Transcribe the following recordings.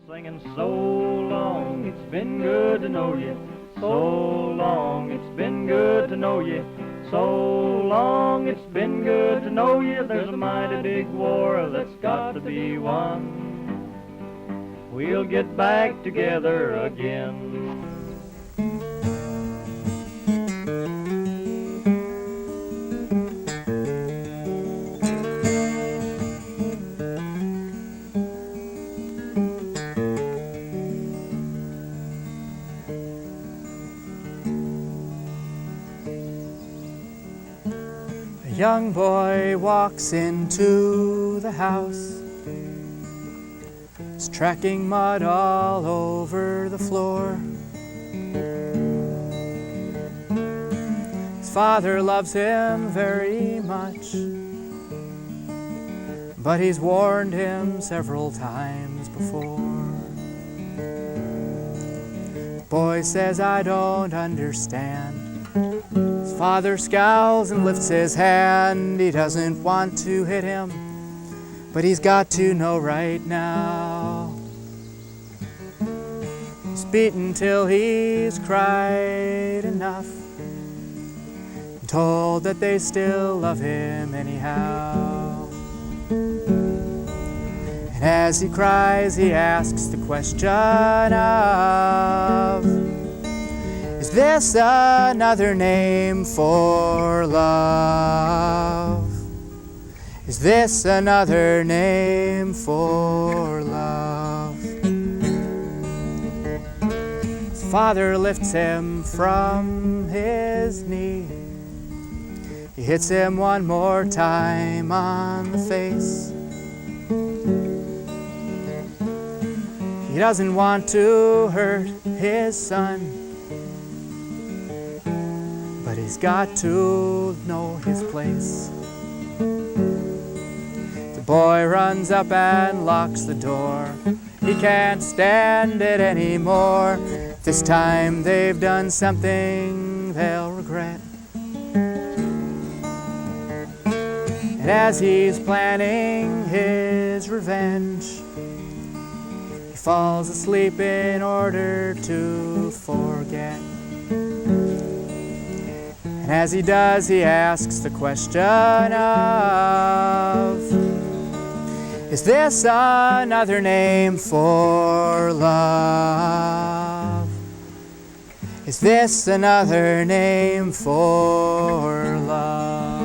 singing so long, it's been good to know you. So long, it's been good to know you. So long, it's been good to know you. There's a mighty big war that's got to be won. We'll get back together again. A young boy walks into the house. He's tracking mud all over the floor. His father loves him very much, but he's warned him several times before. The boy says, "I don't understand." His father scowls and lifts his hand. He doesn't want to hit him, but he's got to know right now. He's beaten till he's cried enough, and told that they still love him anyhow. And as he cries, he asks the question of, is this another name for love? Is this another name for love? His father lifts him from his knee. He hits him one more time on the face. He doesn't want to hurt his son, but he's got to know his place. The boy runs up and locks the door. He can't stand it anymore. This time they've done something they'll regret. And as he's planning his revenge, he falls asleep in order to forget. And as he does, he asks the question of, is this another name for love? Is this another name for love?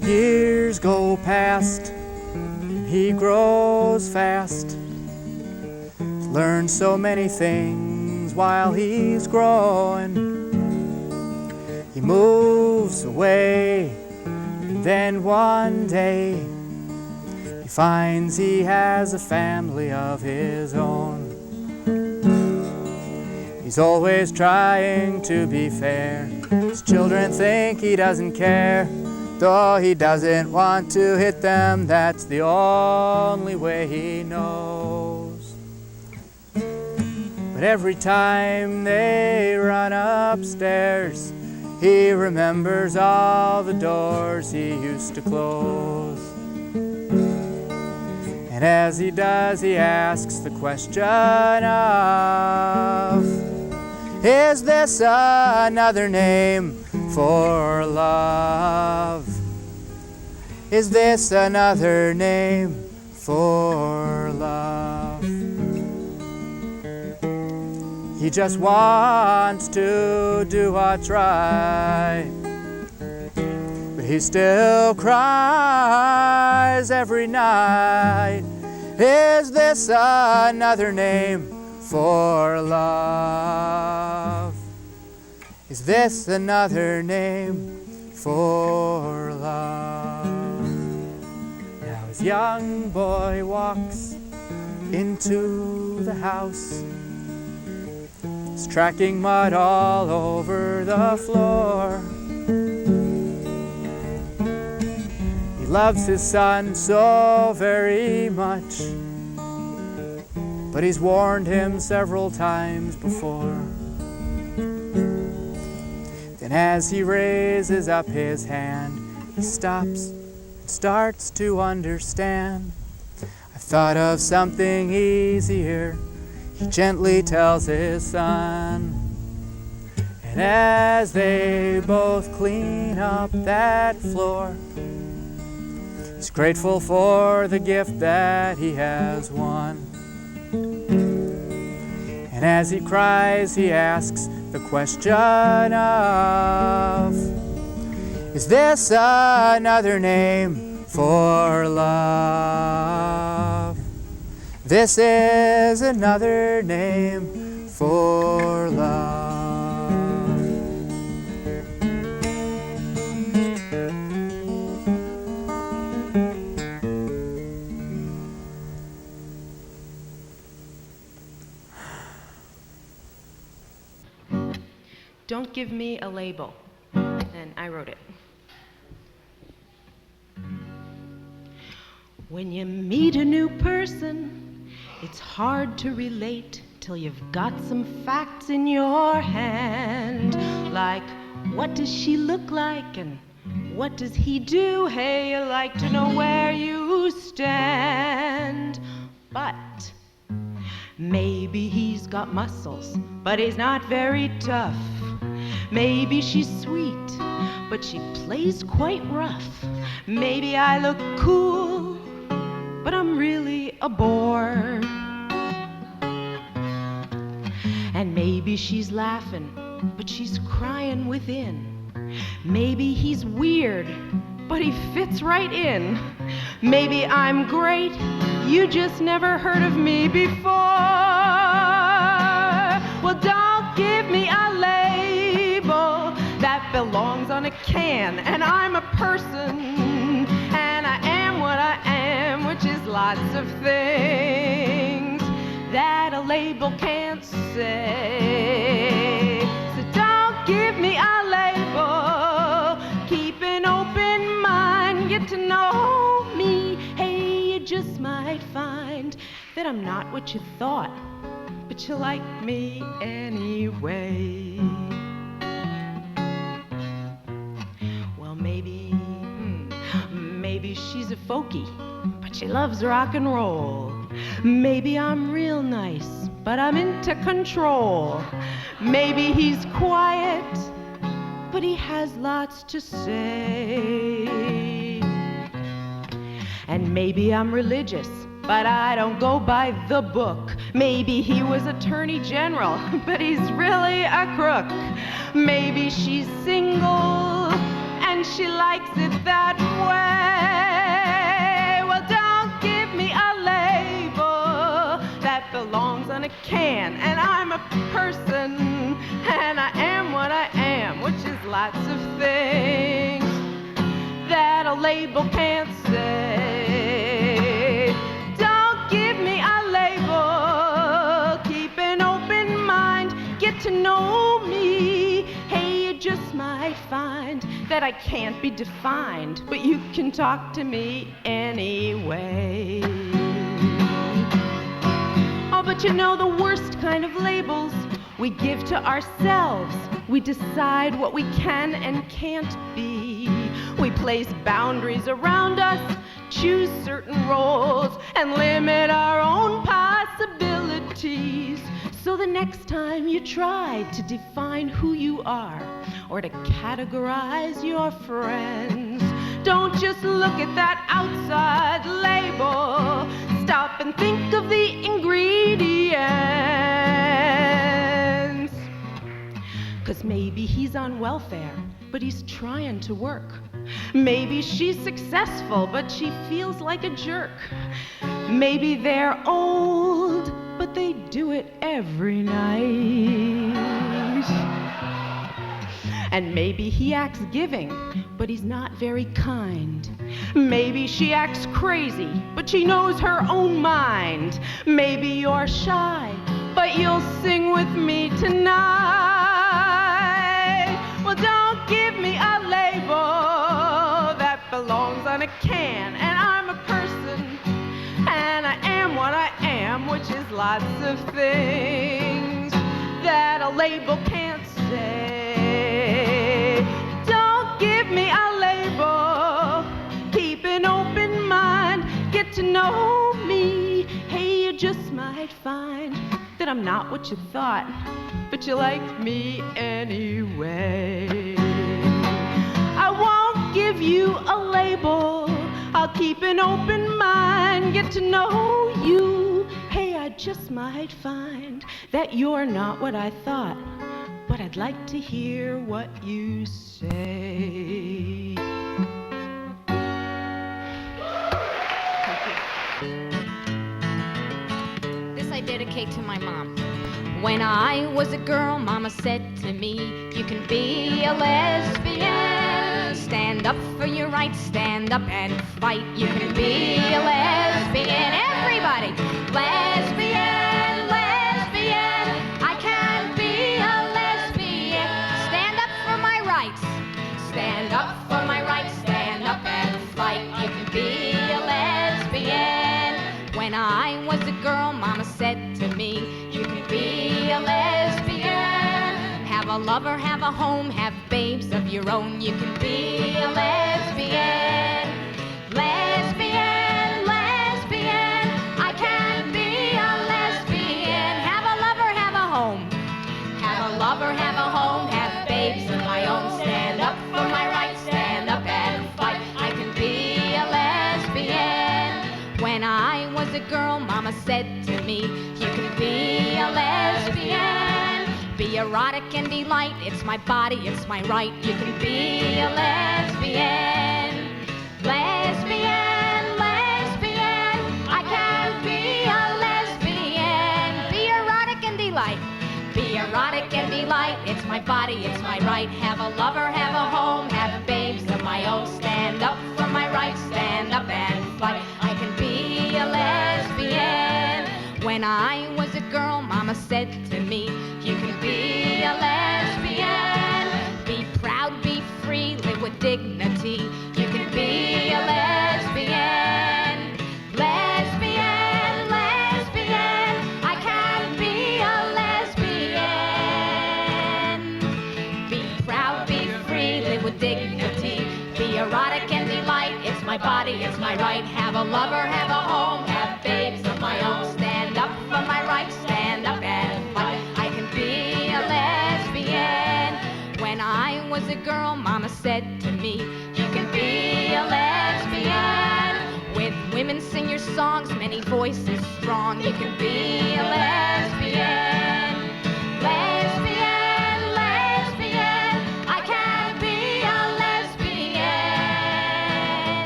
Years go past, and he grows fast. He's learned so many things while he's growing. He moves away, and then one day he finds he has a family of his own. He's always trying to be fair. His children think he doesn't care, though he doesn't want to hit them. That's the only way he knows. But every time they run upstairs, he remembers all the doors he used to close. And as he does, he asks the question of, is this another name for love? Is this another name for love? He just wants to do what's right, but he still cries every night. Is this another name for love? Is this another name for love? Now his young boy walks into the house. He's tracking mud all over the floor. He loves his son so very much, but he's warned him several times before. Then as he raises up his hand, he stops and starts to understand. I've thought of something easier, he gently tells his son. And as they both clean up that floor, he's grateful for the gift that he has won. And as he cries, he asks the question of, is this another name for love? This is another name for love. Don't give me a label. And I wrote it. When you meet a new person, it's hard to relate till you've got some facts in your hand. Like, what does she look like and what does he do? Hey, you like to know where you stand. But maybe he's got muscles, but he's not very tough. Maybe she's sweet, but she plays quite rough. Maybe I look cool, but I'm really a bore. And maybe she's laughing, but she's crying within. Maybe he's weird, but he fits right in. Maybe I'm great, you just never heard of me before. Well, don't give me a label that belongs on a can. And I'm a person, and I am what I am, which is lots of things that a label can't say. So don't give me a label, keep an open mind, get to know me. Hey, you just might find that I'm not what you thought, but you like me anyway. Well, maybe she's a folkie, but she loves rock and roll. Maybe I'm real nice, but I'm into control. Maybe he's quiet, but he has lots to say. And maybe I'm religious, but I don't go by the book. Maybe he was Attorney General, but he's really a crook. Maybe she's single, and she likes it that way. Well, don't give me a label that belongs on a can. And I'm a person, and I am what I am, which is lots of things that a label can't say. Don't give me a label, keep an open mind, get to know me. Hey, you just might find that I can't be defined, but you can talk to me anyway. Oh, but you know the worst kind of labels we give to ourselves. We decide what we can and can't be. We place boundaries around us, choose certain roles, and limit our own possibilities. So the next time you try to define who you are or to categorize your friends, don't just look at that outside label. Stop and think of the ingredients. 'Cause maybe he's on welfare, but he's trying to work. Maybe she's successful, but she feels like a jerk. Maybe they're old, but they do it every night. And maybe he acts giving, but he's not very kind. Maybe she acts crazy, but she knows her own mind. Maybe you're shy, but you'll sing with me tonight. Well, don't give me a label that belongs on a can. lots of things that a label can't say. Don't give me a label, keep an open mind, get to know me. Hey, you just might find that I'm not what you thought, but you like me anyway. I won't give you a label, I'll keep an open mind, get to know you. Hey, I just might find that you're not what I thought, but I'd like to hear what you say. This I dedicate to my mom. When I was a girl, Mama said to me, you can be a lesbian. Stand up for your rights, stand up and fight. You can be a lesbian. Everybody, lesbian, lesbian. I can be a lesbian. Stand up for my rights, stand up for my rights, stand up and fight. You can be a lesbian. When I was a girl, Mama said to me, you can be a lesbian. Have a lover, have a home, have babes of your own. You can be a lesbian. Lesbian, lesbian. I can be a lesbian. Have a lover, have a home. Have a lover, have a home, have babes of my own. Stand up for my rights, stand up and fight. I can be a lesbian. When I was a girl, Mama said to me, you can be a lesbian. Be erotic and be light, it's my body, it's my right. You can be a lesbian. Lesbian, lesbian. I can be a lesbian. Be erotic and be light. Be erotic and be light, it's my body, it's my right. Have a lover, have a home, have babes of my own. Stand up for my rights, stand up and fight. I can be a lesbian. When I was a girl, Mama said to me, you can be a lesbian. Be proud, be free, live with dignity. You can be a lesbian. Lesbian, lesbian. I can be a lesbian. Be proud, be free, live with dignity. Be erotic and be light, it's my body, it's my right. Have a lover, have a home, have babes of my own. Stand up for my rights, stand up and fight. I can be a lesbian. When I was a girl, Mama said to me, you can be a lesbian. With women sing your songs, many voices strong. You can be a lesbian. Lesbian, lesbian. I can be a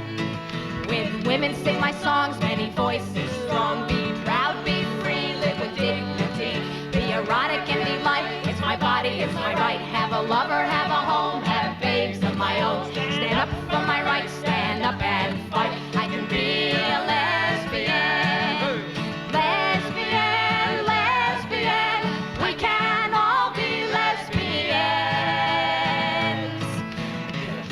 lesbian. With women sing my songs, many voices strong. Be proud, be free, live with dignity. Be erotic and be light, it's my body, it's my right. Have a lover, have a home, have babes of my own. Stand up for my rights, stand up and fight. I can be a lesbian. Lesbian, lesbian. We can all be lesbians.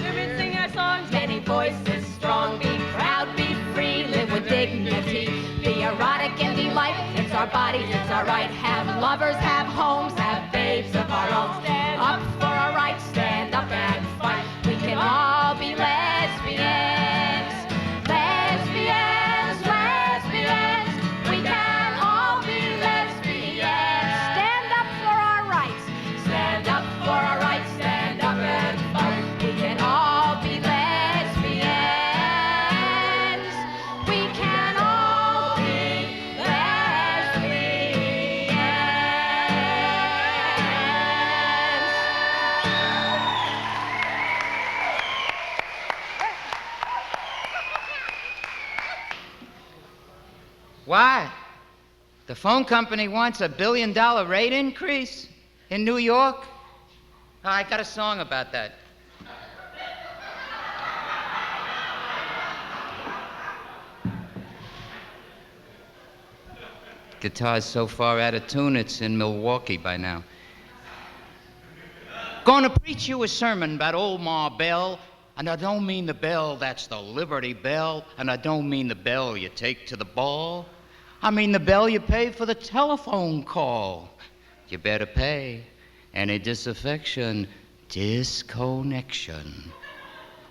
Women sing our songs, many voices strong. Be proud, be free, live with dignity. Be erotic and be light, it's our bodies, it's our right. Have lovers, have homes, have babes of our own. Stand up for our rights, stand up and fight. We can all be lesbians. Lesbians, lesbians. We can all be lesbians. Stand up for our rights, stand up for our rights, stand up and fight. We can all be lesbians. We can all be Why? The phone company wants $1 billion rate increase in New York? Oh, I got a song about that. Guitar's so far out of tune, it's in Milwaukee by now. Gonna preach you a sermon about old Ma Bell, and I don't mean the bell that's the Liberty Bell, and I don't mean the bell you take to the ball. I mean the bill you pay for the telephone call. You better pay. Any disaffection, disconnection.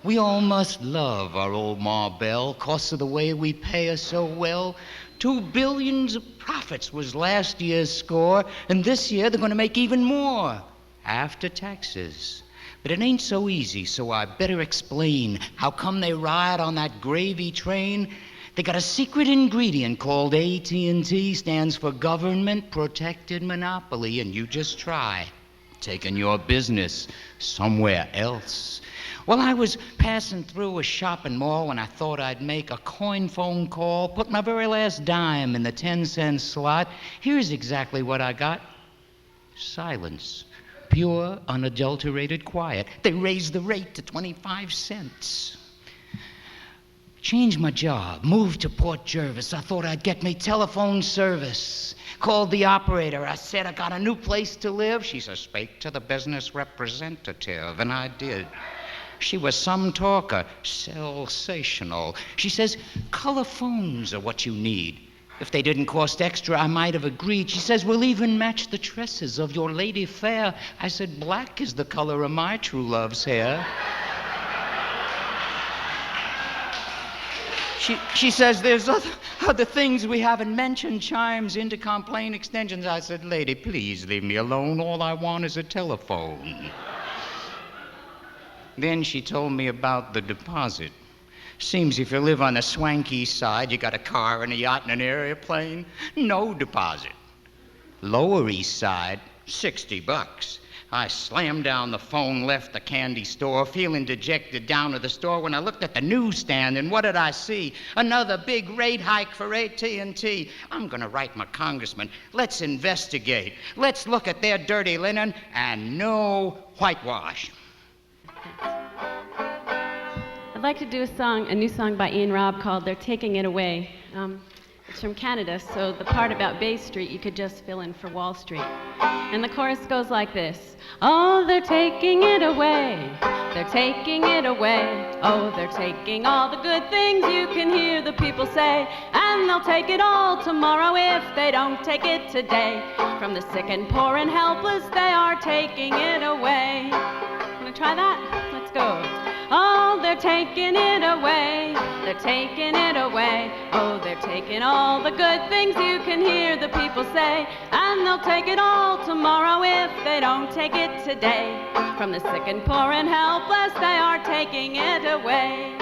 We all must love our old Ma Bell, 'cause of the way we pay her so well. $2 billion of profits was last year's score, and this year they're gonna make even more after taxes. But it ain't so easy, so I better explain how come they ride on that gravy train. They got a secret ingredient called AT&T, stands for Government Protected Monopoly, and you just try taking your business somewhere else. Well, I was passing through a shopping mall when I thought I'd make a coin phone call, put my very last dime in the 10-cent slot. Here's exactly what I got. Silence. Pure, unadulterated quiet. They raised the rate to 25 cents. Changed my job, moved to Port Jervis. I thought I'd get me telephone service. Called the operator. I said I got a new place to live. She said, speak to the business representative, and I did. She was some talker, sensational. She says, color phones are what you need. If they didn't cost extra, I might have agreed. She says, we'll even match the tresses of your lady fair. I said, black is the color of my true love's hair. She says, there's other things we haven't mentioned, chimes, intercom, plane extensions. I said, lady, please leave me alone. All I want is a telephone. Then she told me about the deposit. Seems if you live on the swanky side, you got a car and a yacht and an airplane, no deposit. Lower East Side, $60. I slammed down the phone, left the candy store, feeling dejected down to the store when I looked at the newsstand, and what did I see? Another big rate hike for AT&T. I'm gonna write my congressman. Let's investigate. Let's look at their dirty linen and no whitewash. I'd like to do a new song by Ian Robb called They're Taking It Away. It's from Canada, so the part about Bay Street you could just fill in for Wall Street. And the chorus goes like this. Oh, they're taking it away. They're taking it away. Oh, they're taking all the good things you can hear the people say. And they'll take it all tomorrow if they don't take it today. From the sick and poor and helpless, they are taking it away. Wanna try that? Let's go. Oh, they're taking it away. They're taking it away. Oh, they're taking all the good things you can hear the people say. And they'll take it all tomorrow if they don't take it today. From the sick and poor and helpless, they are taking it away.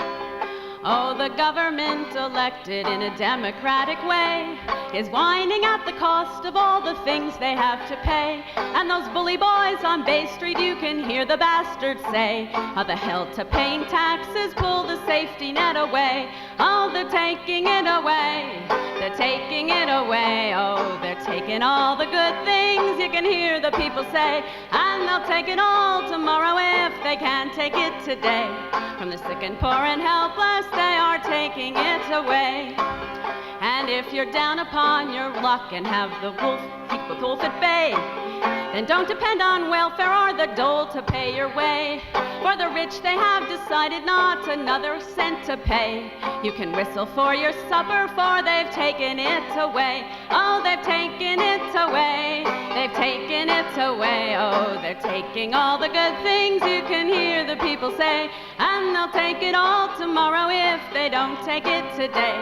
Oh, the government elected in a democratic way is whining at the cost of all the things they have to pay. And those bully boys on Bay Street, you can hear the bastards say, how the hell to paying taxes pull the safety net away. Oh, they're taking it away. They're taking it away. Oh, they're taking all the good things you can hear the people say. And they'll take it all tomorrow if they can't take it today. From the sick and poor and helpless, they are taking it away. And if you're down upon your luck and have the wolf, keep the wolf at bay, then don't depend on welfare or the dole to pay your way. For the rich, they have decided not another cent to pay. You can whistle for your supper, for they've taken it away. Oh, they've taken it away. They've taken it away. Oh, they're taking all the good things you can hear the people say. And they'll take it all tomorrow if they don't take it today.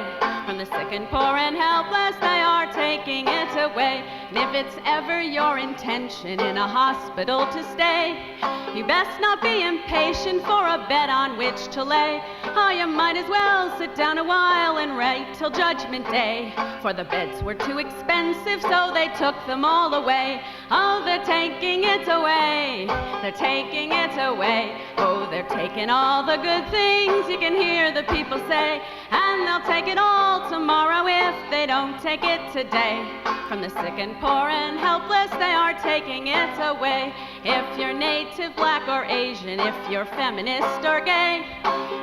From the sick and poor and helpless, they are taking it away. And if it's ever your intention in a hospital to stay, you best not be impatient for a bed on which to lay. Oh, you might as well sit down a while and wait till Judgment Day. For the beds were too expensive, so they took them all away. Oh, they're taking it away. They're taking it away. Oh, they're taking all the good things you can hear the people say. And they'll take it all tomorrow if they don't take it today. From the sick and poor and helpless, they are taking it away. If you're native, black or Asian, if you're feminist or gay,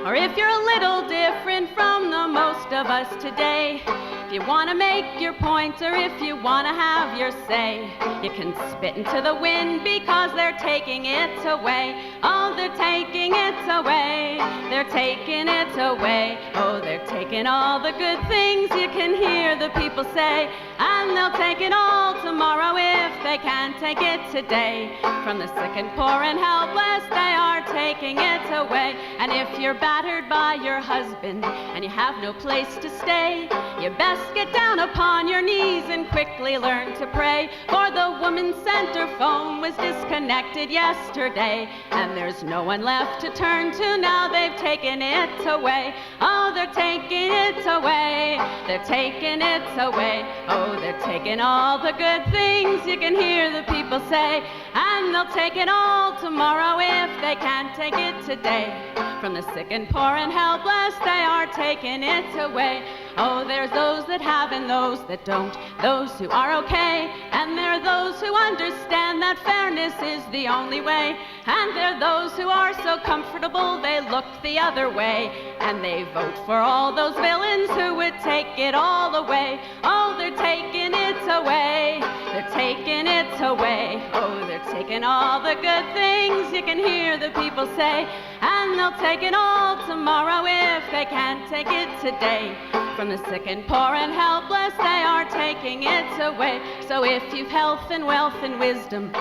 Or if you're a little different from the most of us today, if you want to make your point or if you want to have your say, you can spit into the wind because they're taking it away. Oh, they're taking it away. They're taking it away. Oh, they're taking all the good things you can hear the people say, and they'll take it all tomorrow if they can't take it today. From the sick and poor and helpless, they are taking it away. And if you're battered by your husband and you have no place to stay, you best get down upon your knees and quickly learn to pray. For the woman's center phone was disconnected yesterday, and there's no one left to turn to now. They've taken it away. Oh, they're taking it away. They're taking it away. Oh, they're taking all the good things you can hear the people say, and they'll take it all tomorrow if they can't take it today. From the sick and poor and helpless, they are taking it away. Oh, there's those that have and those that don't, those who are okay, and there are those who understand that fairness is the only way, and there are those who are so comfortable they look the other way, and they vote for all those villains who would take it all away. Oh, they're taking it away. They're taking it away. Oh, they're taking all the good things you can hear the people say, and they'll take it all tomorrow if they can't take it today. From the sick and poor and helpless, they are taking it away. So if you've health and wealth and wisdom,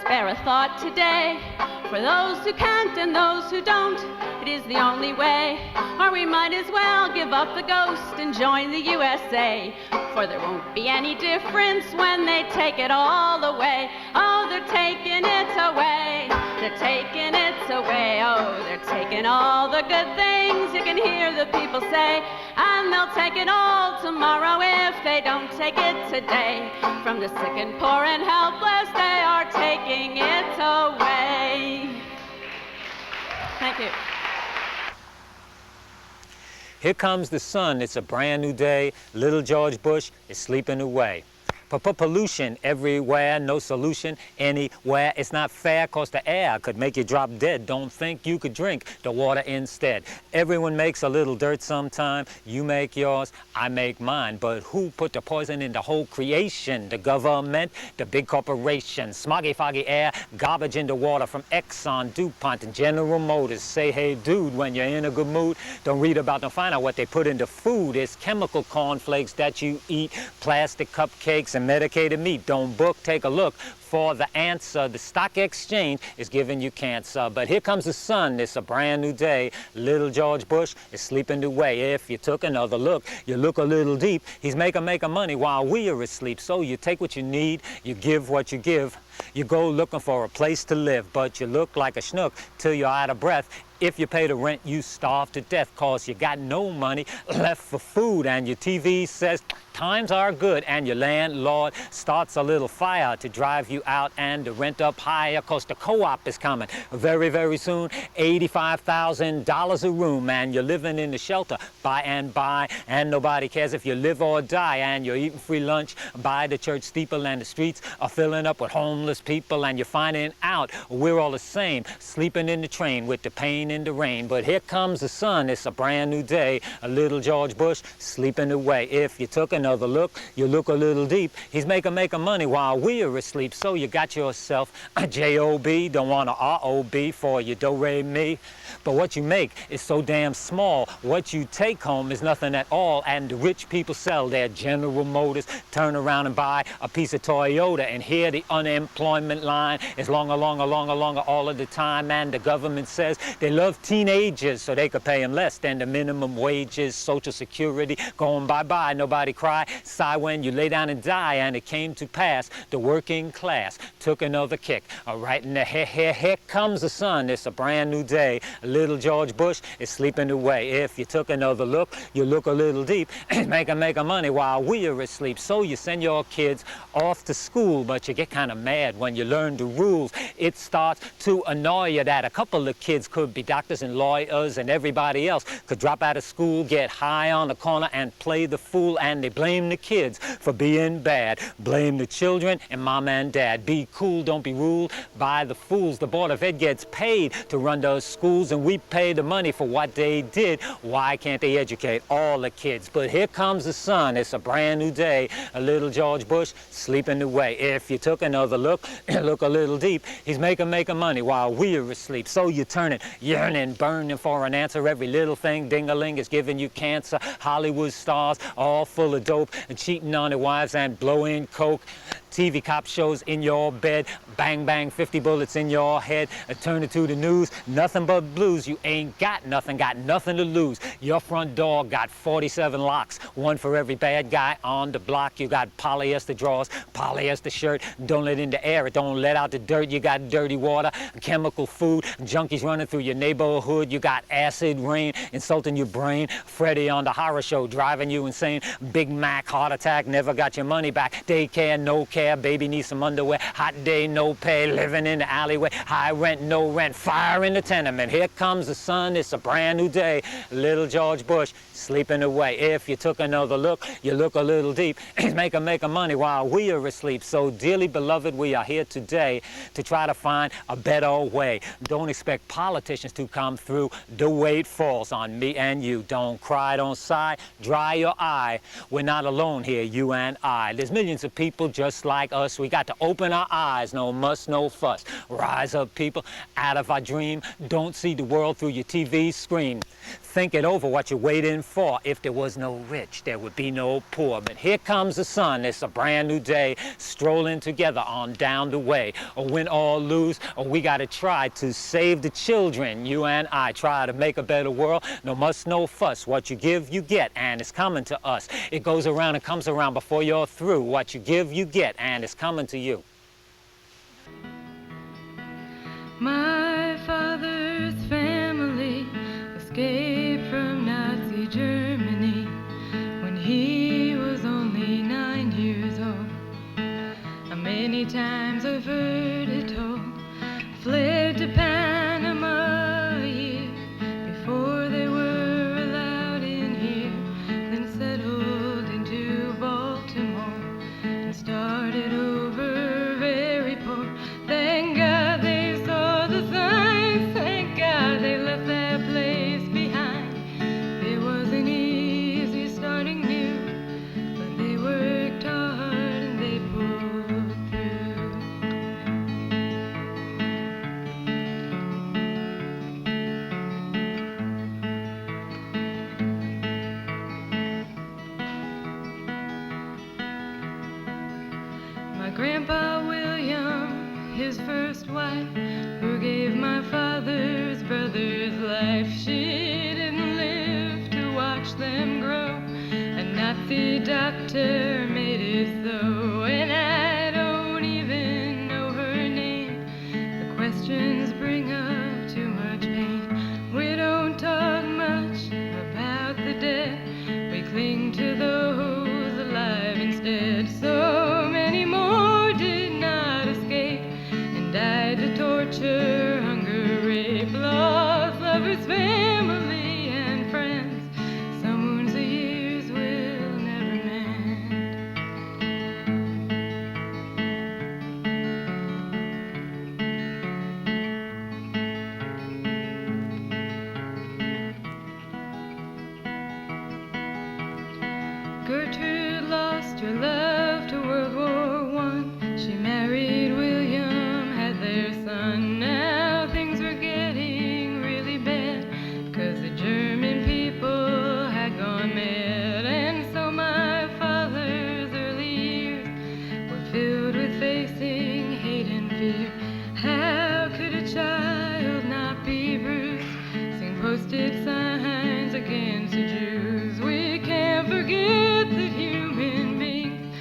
spare a thought today for those who can't and those who don't. It is the only way, or we might as well give up the ghost and join the USA, for there won't be any difference when they take it all away. Oh, they're taking it away. They're taking it away. Oh, they're taking all the good things you can hear the people say, and they'll take it all tomorrow if they don't take it today. From the sick and poor and helpless, they are taking it away. Thank you. Here comes the sun, it's a brand new day. Little George Bush is sleeping away. Pollution everywhere, no solution anywhere. It's not fair, cause the air could make you drop dead. Don't think you could drink the water instead. Everyone makes a little dirt sometime. You make yours, I make mine. But who put the poison in the whole creation? The government, the big corporations. Smoggy, foggy air, garbage in the water from Exxon, DuPont, and General Motors. Say, hey, dude, when you're in a good mood, don't read about, don't find out what they put into food. It's chemical cornflakes that you eat, plastic cupcakes, and medicated meat. Don't book, take a look for the answer. The stock exchange is giving you cancer. But here comes the sun, it's a brand new day. Little George Bush is sleeping away. If you took another look, you look a little deep. He's making money while we are asleep. So you take what you need, you give what you give. You go looking for a place to live, but you look like a schnook till you're out of breath. If you pay the rent, you starve to death, cause you got no money left for food, and your TV says times are good, and your landlord starts a little fire to drive you out and to rent up higher, cause the co-op is coming very, very soon. $85,000 a room, and you're living in the shelter by and by, and nobody cares if you live or die, and you're eating free lunch by the church steeple, and the streets are filling up with homeless people, and you're finding out we're all the same, sleeping in the train with the pain in the rain. But here comes the sun, it's a brand new day. A little George Bush sleeping away. If you took another look, you look a little deep. He's making money while we're asleep. So you got yourself a J-O-B, don't want a R-O-B for your do-re-mi. But what you make is so damn small. What you take home is nothing at all. And the rich people sell their General Motors, turn around and buy a piece of Toyota. And here the unemployment line is longer all of the time. And the government says they love teenagers so they could pay them less than the minimum wages. Social Security going bye-bye, nobody cry, sigh when you lay down and die. And it came to pass, the working class took another kick. Right in the here comes the sun, it's a brand new day. Little George Bush is sleeping away. If you took another look, you look a little deep. Making money while we are asleep. So you send your kids off to school, but you get kind of mad when you learn the rules. It starts to annoy you that a couple of kids could be doctors and lawyers and everybody else could drop out of school, get high on the corner and play the fool, and they blame the kids for being bad. Blame the children and mom and dad. Be cool, don't be ruled by the fools. The Board of Ed gets paid to run those schools, and we pay the money for what they did. Why can't they educate all the kids? But here comes the sun, it's a brand new day. A little George Bush sleeping away. If you took another look, look a little deep, he's making money while we're asleep. So you're turning, yearning, burning for an answer. Every little thing, ding-a-ling, is giving you cancer. Hollywood stars, all full of dope, and cheating on their wives and blowing coke. TV cop shows in your bed, bang, bang, 50 bullets in your head. Turn it to the news, nothing but blues. You ain't got nothing to lose. Your front door got 47 locks, one for every bad guy on the block. You got polyester drawers, polyester shirt, don't let in the air, it don't let out the dirt. You got dirty water, chemical food, junkies running through your neighborhood. You got acid rain insulting your brain, Freddie on the horror show driving you insane. Big Mac, heart attack, never got your money back. Daycare, no care, baby needs some underwear. Hot day, no pay, living in the alleyway. High rent, no rent, fire in the tenement. Here comes the sun, it's a brand new day. Little George Bush sleeping away. If you took another look, you look a little deep. He's making money while we are asleep. So dearly beloved, we are here today to try to find a better way. Don't expect politicians to come through. The weight falls on me and you. Don't cry, don't sigh, dry your eye. We're not alone here, you and I. There's millions of people just like us. We got to open our eyes, no muss, no fuss. Rise up, people, out of our dream. Don't see the world through your TV screen. Think it over, what you're waiting for. If there was no rich, there would be no poor. But here comes the sun, it's a brand new day. Strolling together on down the way. Or win or lose, or we gotta try to save the children. You and I try to make a better world. No muss, no fuss. What you give, you get, and it's coming to us. It goes around and comes around before you're through. What you give, you get, and it's coming to you. My father's family escaped from Nazi Germany when he was only 9 years old. Many times I've heard it told. Fled to Panama a year before they were allowed in here. Then settled into Baltimore and started over very poor. Thank God they saw the signs. Thank God they left that place behind. It wasn't easy starting new, but they worked hard and they pulled through. My grandpa William, his first wife, who gave my father's brother's life, she didn't live to watch them grow. A Nazi doctor made it so, and I don't even know her name. The questions bring up too much pain. We don't talk much about the dead. We cling to those alive instead. So many more did not escape and died to torture, hunger, rape, loss, lovers, family, and friends. Some wounds the years will never mend. Gertrude lost her love to World War I. She married William, had their son. Now things were getting really bad, 'cause the German people had gone mad. And so my father's early years were filled with facing hate and fear. How could a child not be bruised? Seeing posted signs against the Jews. We can't forget that human beings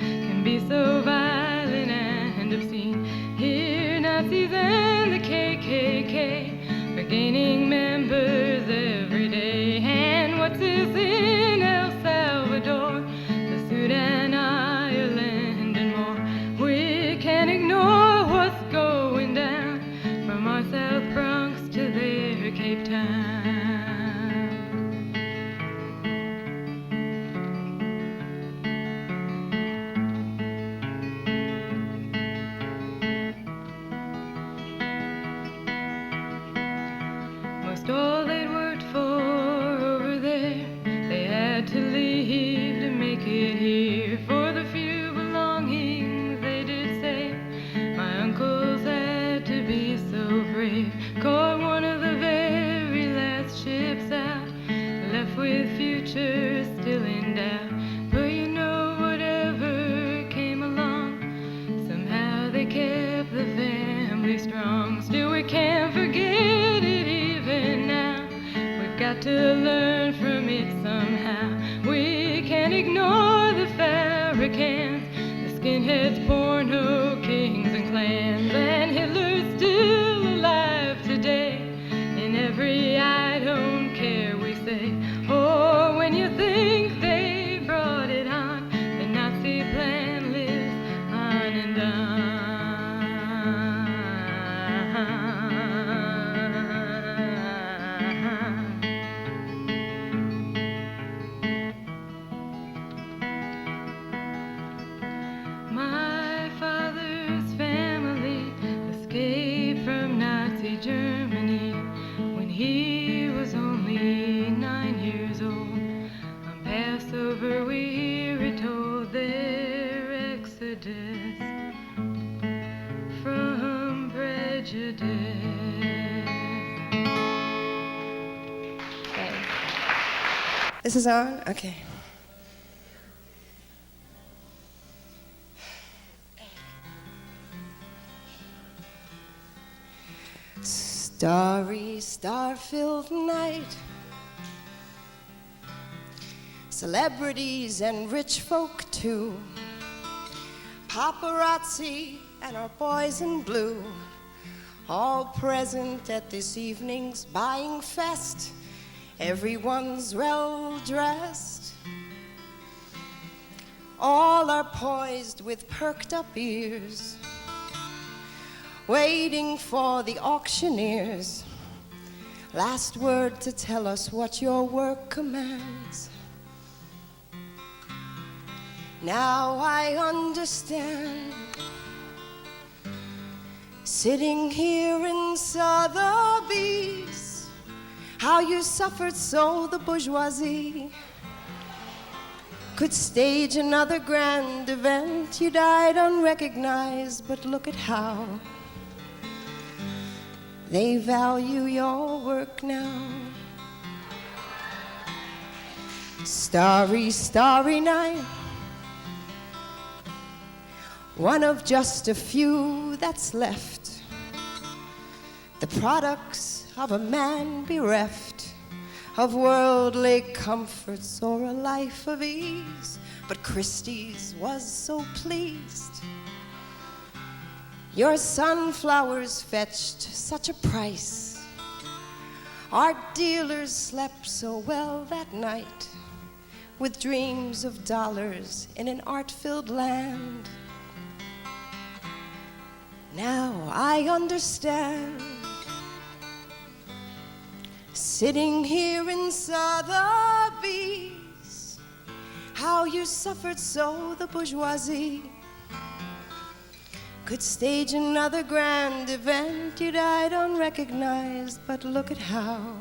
left with future still in doubt. But you know, whatever came along, somehow they kept the family strong. Still, we can't forget it even now. We've got to learn from it somehow. We can't ignore the Farrakhan's, the skinheads, porno kings and clans, and Hitler's still alive today. In every I don't care we say, oh, when you think they brought it on, the Nazi plan lives on and on. My father's family escaped from Nazi Germany when he was only 9 years old. On Passover we hear it told their exodus from prejudice. Okay. This is on? Okay. Starry, star-filled night. Celebrities and rich folk too. Paparazzi and our boys in blue, all present at this evening's buying fest. Everyone's well dressed. All are poised with perked up ears, waiting for the auctioneer's last word to tell us what your work commands. Now I understand, sitting here in Sotheby's, how you suffered so the bourgeoisie could stage another grand event. You died unrecognized, but look at how they value your work now. Starry, starry night, one of just a few that's left, the products of a man bereft of worldly comforts or a life of ease. But Christie's was so pleased. Your sunflowers fetched such a price. Art dealers slept so well that night, with dreams of dollars in an art-filled land. Now I understand, sitting here in Sotheby's, how you suffered so the bourgeoisie could stage another grand event. You died unrecognized, but look at how,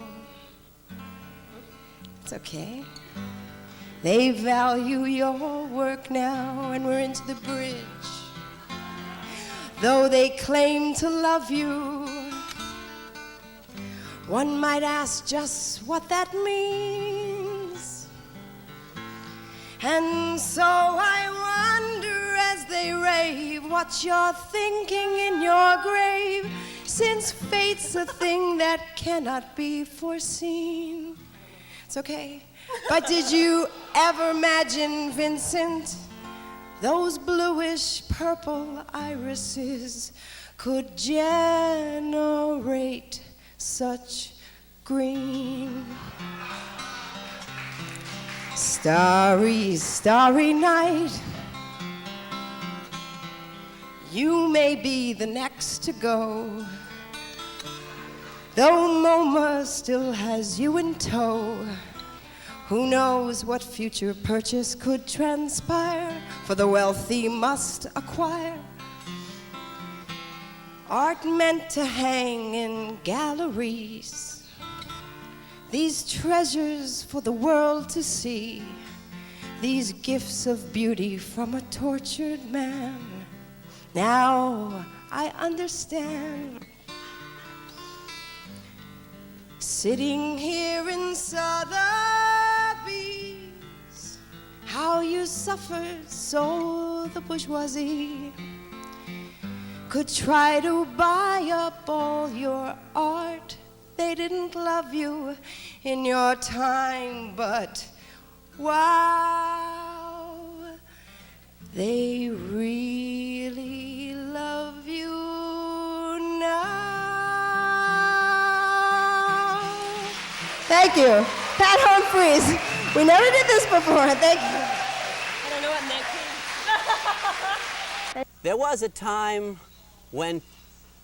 it's okay, they value your work now. And we're into the bridge. Though they claim to love you, one might ask just what that means. And so I wonder as they rave what you're thinking in your grave, since fate's a thing that cannot be foreseen. It's okay. But did you ever imagine, Vincent, those bluish purple irises could generate such green? Starry, starry night, you may be the next to go, though MoMA still has you in tow. Who knows what future purchase could transpire, for the wealthy must acquire art meant to hang in galleries, these treasures for the world to see, these gifts of beauty from a tortured man. Now I understand, sitting here in Southern to suffer so the bourgeoisie could try to buy up all your art. They didn't love you in your time, but wow, they really love you now. Thank you. Pat Humphries. We never did this before. Thank you. I don't know what next. There was a time when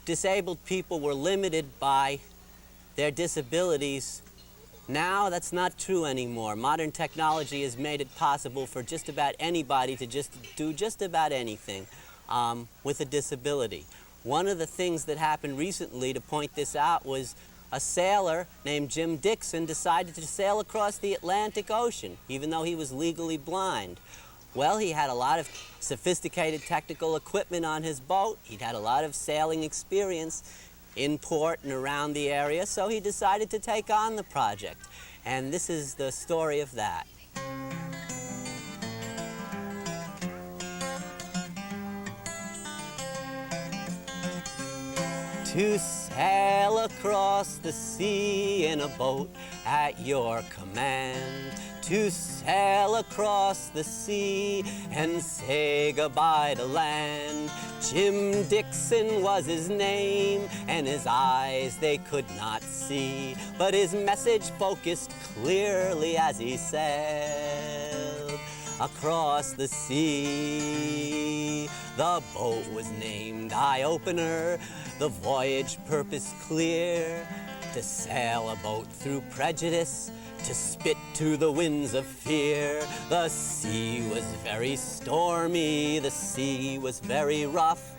disabled people were limited by their disabilities. Now that's not true anymore. Modern technology has made it possible for just about anybody to just do just about anything with a disability. One of the things that happened recently to point this out was a sailor named Jim Dixon decided to sail across the Atlantic Ocean, even though he was legally blind. Well, he had a lot of sophisticated technical equipment on his boat. He'd had a lot of sailing experience in port and around the area, so he decided to take on the project. And this is the story of that. To sail across the sea in a boat at your command. To sail across the sea and say goodbye to land. Jim Dixon was his name, and his eyes they could not see, but his message focused clearly as he sailed across the sea. The boat was named Eye Opener, the voyage purpose clear, to sail a boat through prejudice, to spit to the winds of fear. The sea was very stormy, the sea was very rough.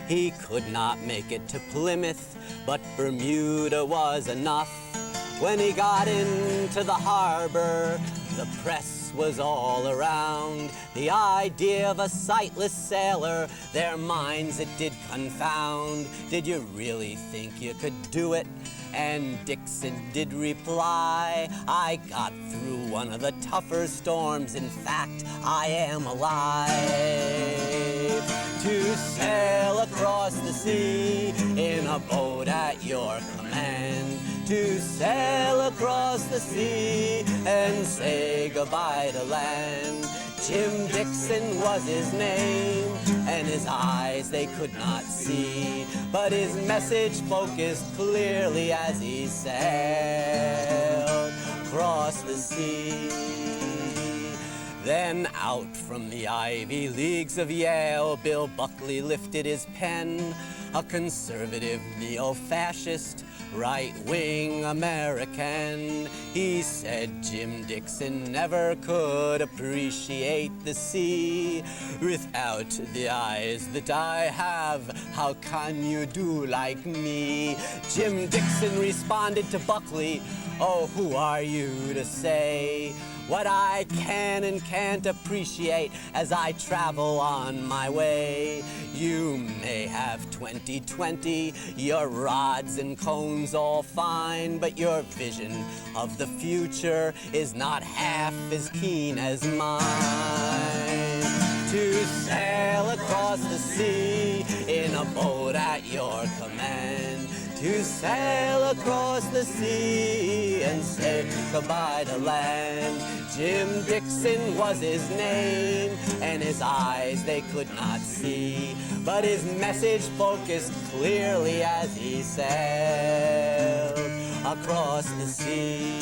He could not make it to Plymouth, but Bermuda was enough. When he got into the harbor, the press was all around. The idea of a sightless sailor, their minds it did confound. Did you really think you could do it? And Dixon did reply, I got through one of the tougher storms. In fact, I am alive. To sail across the sea in a boat at your command. To sail across the sea and say goodbye to land. Jim Dixon was his name, and his eyes they could not see, but his message focused clearly as he sailed across the sea. Then out from the Ivy Leagues of Yale, Bill Buckley lifted his pen, a conservative neo-fascist, right-wing American. He said Jim Dixon never could appreciate the sea. Without the eyes that I have, how can you do like me? Jim Dixon responded to Buckley, oh, who are you to say what I can and can't appreciate as I travel on my way? You may have 20/20, your rods and cones all fine, but your vision of the future is not half as keen as mine. To sail across the sea in a boat at your command. To sail across the sea and say goodbye to land. Jim Dixon was his name, and his eyes they could not see, but his message focused clearly as he sailed across the sea.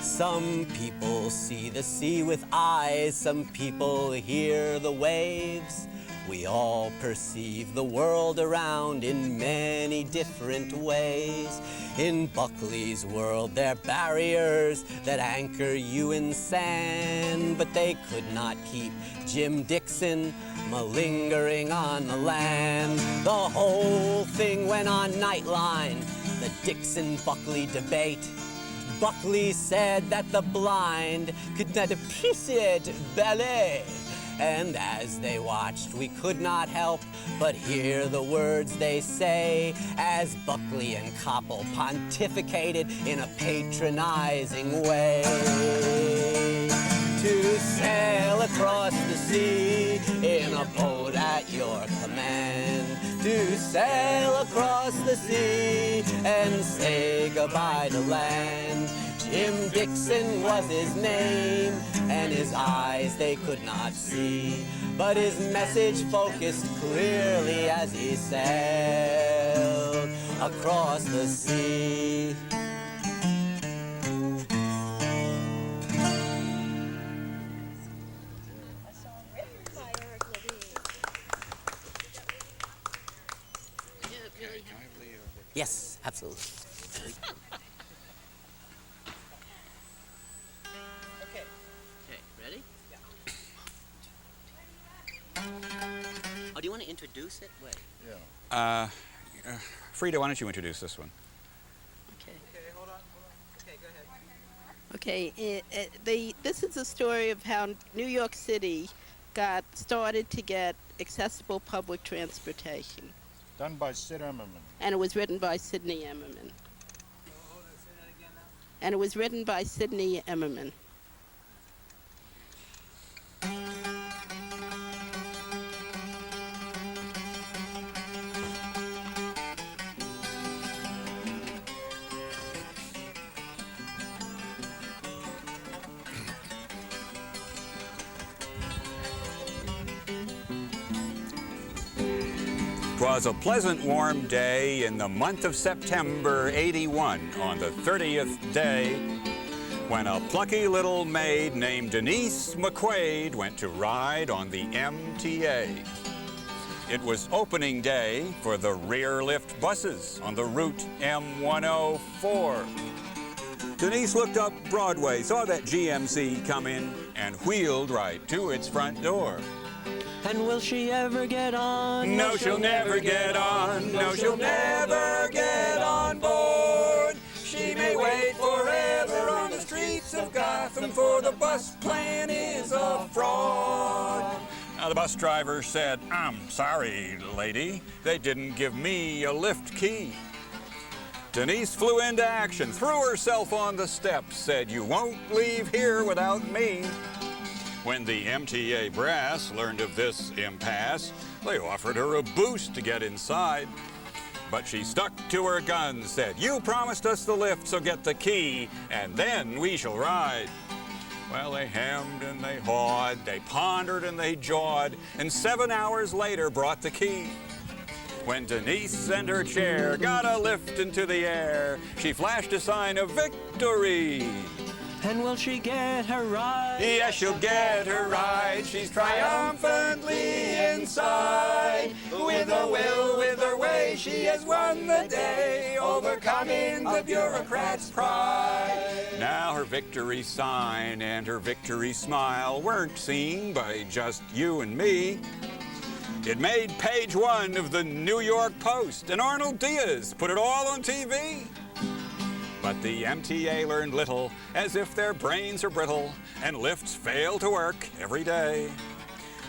Some people see the sea with eyes, some people hear the waves. We all perceive the world around in many different ways. In Buckley's world, there are barriers that anchor you in sand, but they could not keep Jim Dixon malingering on the land. The whole thing went on Nightline, the Dixon-Buckley debate. Buckley said that the blind could not appreciate ballet. And as they watched, we could not help but hear the words they say as Buckley and Koppel pontificated in a patronizing way. To say sea in a boat at your command, to sail across the sea and say goodbye to land. Jim Dixon was his name, and his eyes they could not see, but his message focused clearly as he sailed across the sea. Yes, absolutely. Okay, ready? Yeah. Oh, do you want to introduce it? Wait. Yeah. Frida, why don't you introduce this one? Okay. Okay, hold on. Okay, go ahead. Okay, this is a story of how New York City got started to get accessible public transportation. Done by Sid Emmerman. And it was written by Sidney Emmerman. Hold on, say that again now. And it was written by Sidney Emmerman. Twas a pleasant warm day in the month of September '81, on the 30th day, when a plucky little maid named Denise McQuaid went to ride on the MTA. It was opening day for the rear lift buses on the route M104. Denise looked up Broadway, saw that GMC come in, and wheeled right to its front door. And will she ever get on? No, she'll never get on. No, she'll never get on board. She may wait forever on the streets of Gotham, for the bus plan is a fraud. Now, the bus driver said, "I'm sorry, lady, they didn't give me a lift key." Denise flew into action, threw herself on the steps, said, "You won't leave here without me." When the MTA brass learned of this impasse, they offered her a boost to get inside. But she stuck to her guns, said, "You promised us the lift, so get the key, and then we shall ride." Well, they hemmed and they hawed, they pondered and they jawed, and 7 hours later brought the key. When Denise and her chair got a lift into the air, she flashed a sign of victory. And will she get her ride? Yes, she'll get her ride. She's triumphantly inside. With a will, with her way, she has won the day, overcoming the bureaucrat's pride. Now her victory sign and her victory smile weren't seen by just you and me. It made page 1 of the New York Post, and Arnold Diaz put it all on TV. But the MTA learned little, as if their brains are brittle, and lifts fail to work every day.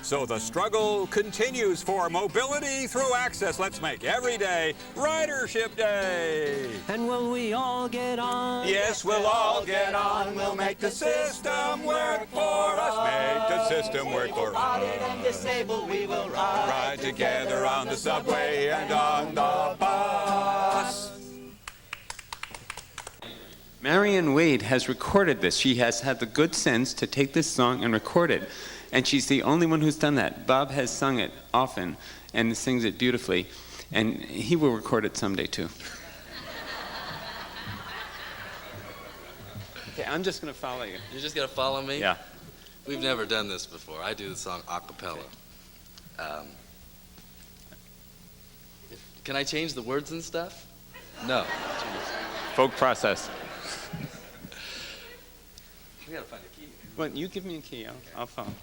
So the struggle continues for mobility through access. Let's make every day Ridership Day. And will we all get on? Yes, we'll all get on. We'll make the system work for us. Make the system work for us. And disabled, we will ride. Ride together on the subway and on the bus. Marianne Wade has recorded this. She has had the good sense to take this song and record it. And she's the only one who's done that. Bob has sung it often and sings it beautifully. And he will record it someday, too. Okay, I'm just going to follow you. You're just going to follow me? Yeah. We've never done this before. I do the song a cappella. Can I change the words and stuff? No. Folk process. We gotta find a key. Well, you give me a key. I'll follow.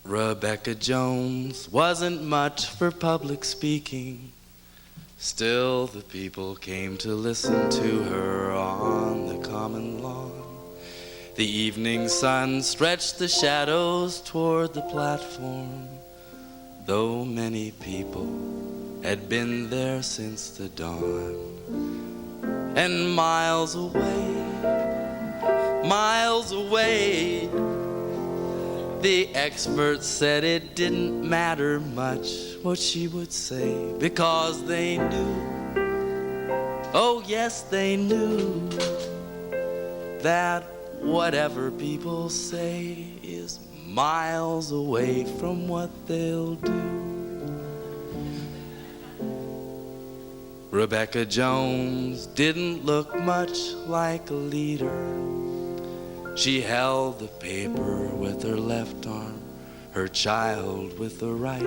Rebecca Jones wasn't much for public speaking. Still, the people came to listen to her on the common lawn. The evening sun stretched the shadows toward the platform, though many people had been there since the dawn. And miles away, The experts said it didn't matter much what she would say, because they knew, oh yes they knew, that whatever people say is miles away from what they'll do. Rebecca Jones didn't look much like a leader. She held the paper with her left arm, her child with the right.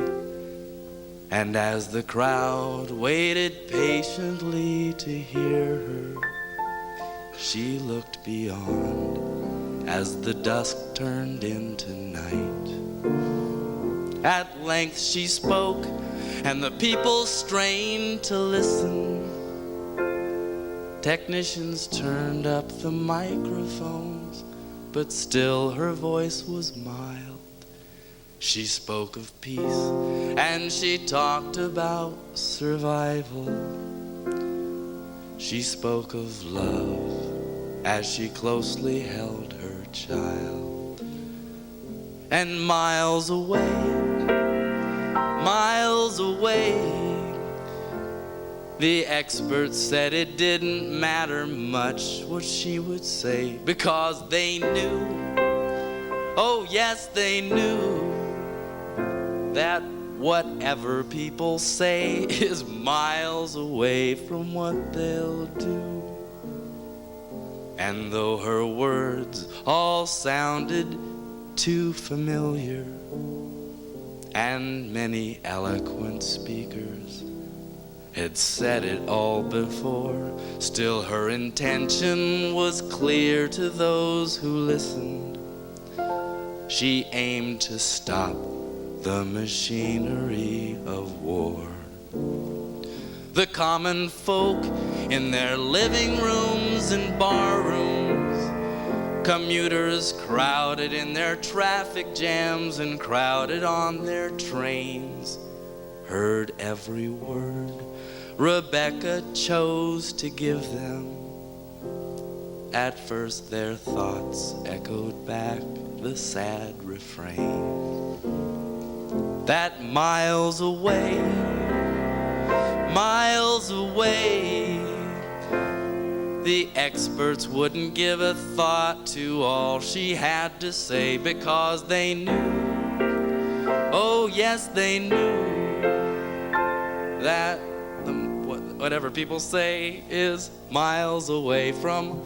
And as the crowd waited patiently to hear her, she looked beyond as the dusk turned into night. At length she spoke, and the people strained to listen. Technicians turned up the microphones, but still her voice was mild. She spoke of peace, and she talked about survival. She spoke of love as she closely held her child. And miles away, the experts said it didn't matter much what she would say, because they knew, oh yes they knew, that whatever people say is miles away from what they'll do. And though her words all sounded too familiar, and many eloquent speakers had said it all before, still her intention was clear to those who listened. She aimed to stop the machinery of war. The common folk in their living rooms and bar rooms, commuters crowded in their traffic jams and crowded on their trains, heard every word Rebecca chose to give them. At first their thoughts echoed back the sad refrain that miles away, the experts wouldn't give a thought to all she had to say, because they knew, oh yes they knew, that whatever people say is miles away from.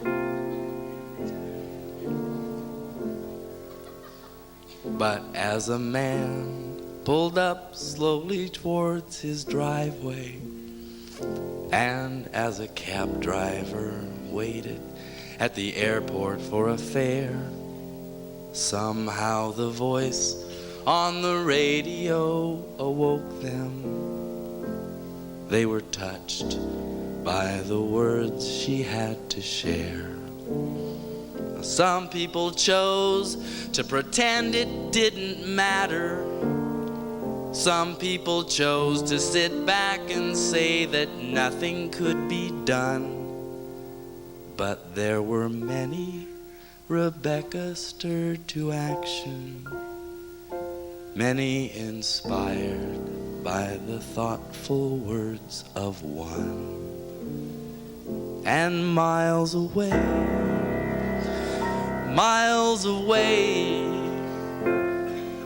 But as a man pulled up slowly towards his driveway, and as a cab driver waited at the airport for a fare, somehow the voice on the radio awoke them. They were touched by the words she had to share. Some people chose to pretend it didn't matter. Some people chose to sit back and say that nothing could be done. But there were many Rebecca stirred to action, many inspired by the thoughtful words of one. And miles away,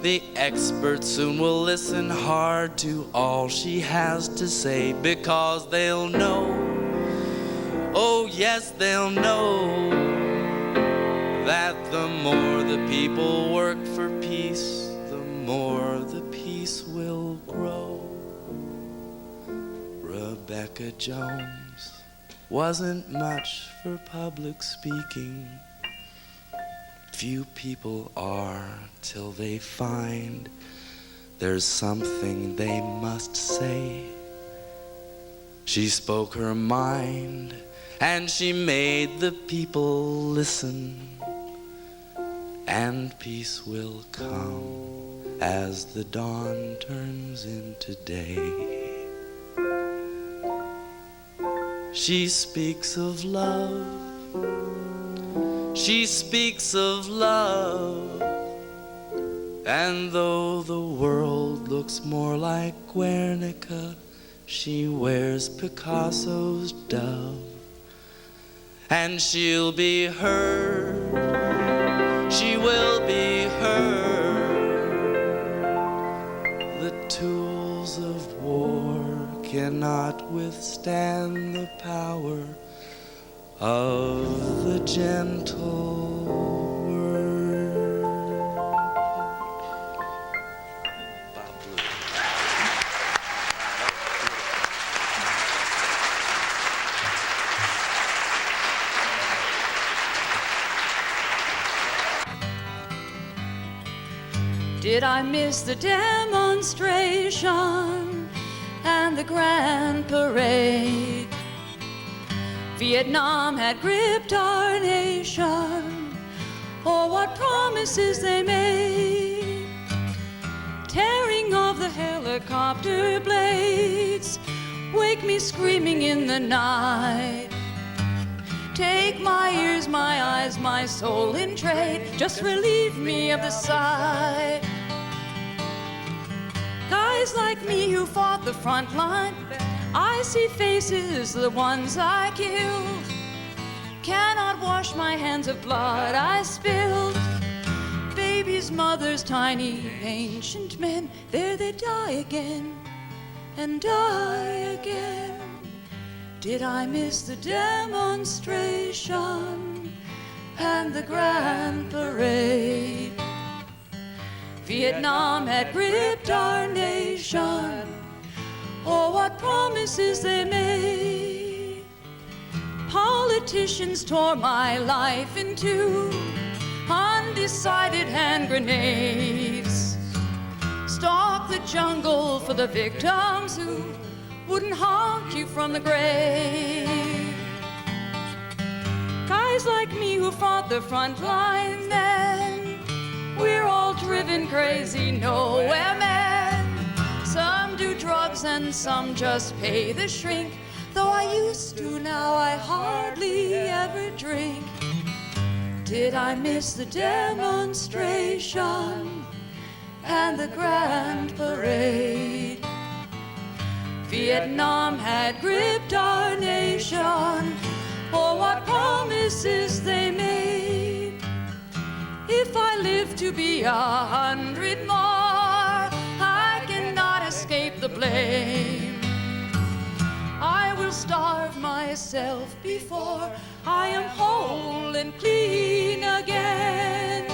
the experts soon will listen hard to all she has to say, because they'll know, oh yes they'll know, that the more the people work for peace, the more the peace will grow. Rebecca Jones wasn't much for public speaking. Few people are till they find there's something they must say. She spoke her mind and she made the people listen, and peace will come as the dawn turns into day. She speaks of love. She speaks of love And though the world looks more like Guernica, she wears Picasso's dove. And she'll be heard, she will be heard. The tools of war cannot withstand the power of the gentle word. Did I miss the demonstration and the grand parade? Vietnam had gripped our nation. Oh, what promises they made. Tearing off the helicopter blades, wake me screaming in the night. Take my ears, my eyes, my soul in trade, just relieve me of the sight. Guys like me who fought the front line, I see faces, the ones I killed. Cannot wash my hands of blood I spilled. Babies, mothers, tiny, ancient men, there they die again and die again. Did I miss the demonstration and the grand parade? Vietnam had gripped our nation. Oh, what promises they made. Politicians tore my life in two, undecided hand grenades. Stalk the jungle for the victims who wouldn't honk you from the grave. Guys like me who fought the front line then, we're all driven crazy nowhere men. Some do drugs and some just pay the shrink. Though I used to, now I hardly ever drink. Did I miss the demonstration and the grand parade? Vietnam had gripped our nation. Oh, what promises they made. If I live to be 100 more, I cannot escape the blame. I will starve myself before I am whole and clean again.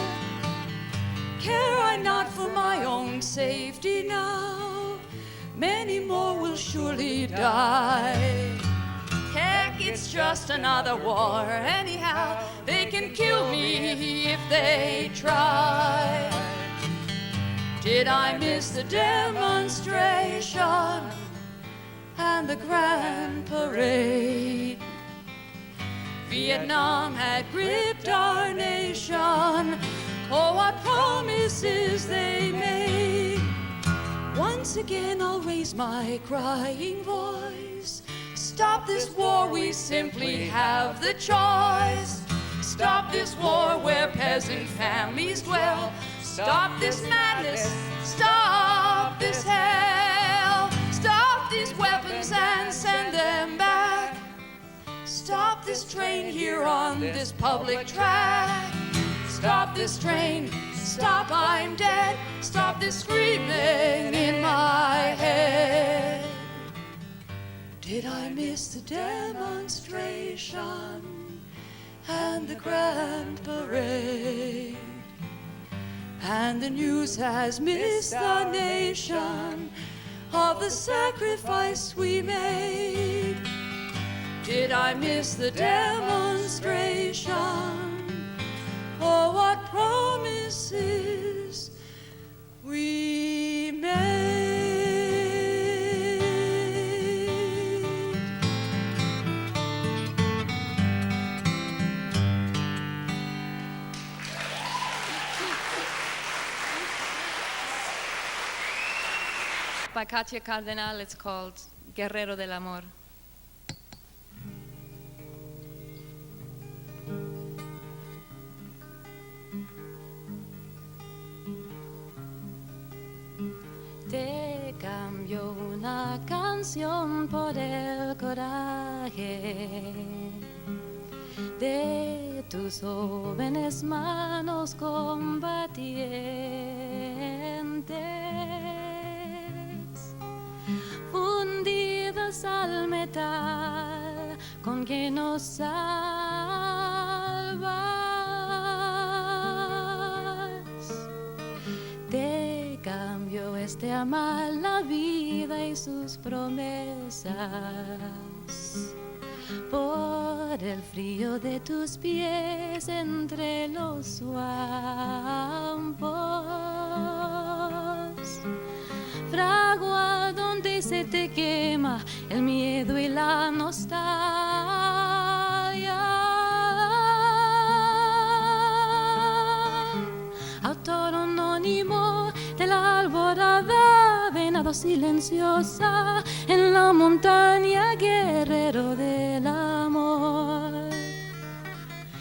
Care I not for my own safety now, many more will surely die. Heck, it's just another war anyhow. They can kill me if they try. Did I miss the demonstration and the grand parade? Vietnam had gripped our nation. Oh, what promises they made. Once again I'll raise my crying voice. Stop this war, we simply have the choice. Stop this war where peasant families dwell. Stop this madness, stop this hell. Stop these weapons and send them back. Stop this train here on this public track. Stop this train, stop, I'm dead. Stop this screaming in my head. Did I miss the demonstration and the grand parade? And the news has missed the nation of the sacrifice we made. Did I miss the demonstration? Oh, what promises we made. By Katia Cardenal, it's called Guerrero del Amor. una canción por el coraje de tus jóvenes manos combatientes, fundidas al metal con que nos salvas. Te cambio este amar la vida y sus promesas por el frío de tus pies entre los suampos. Fragua donde se te quema el miedo y la nostalgia. Autor anónimo de la alborada, venado silenciosa en la montaña, guerrero del amor.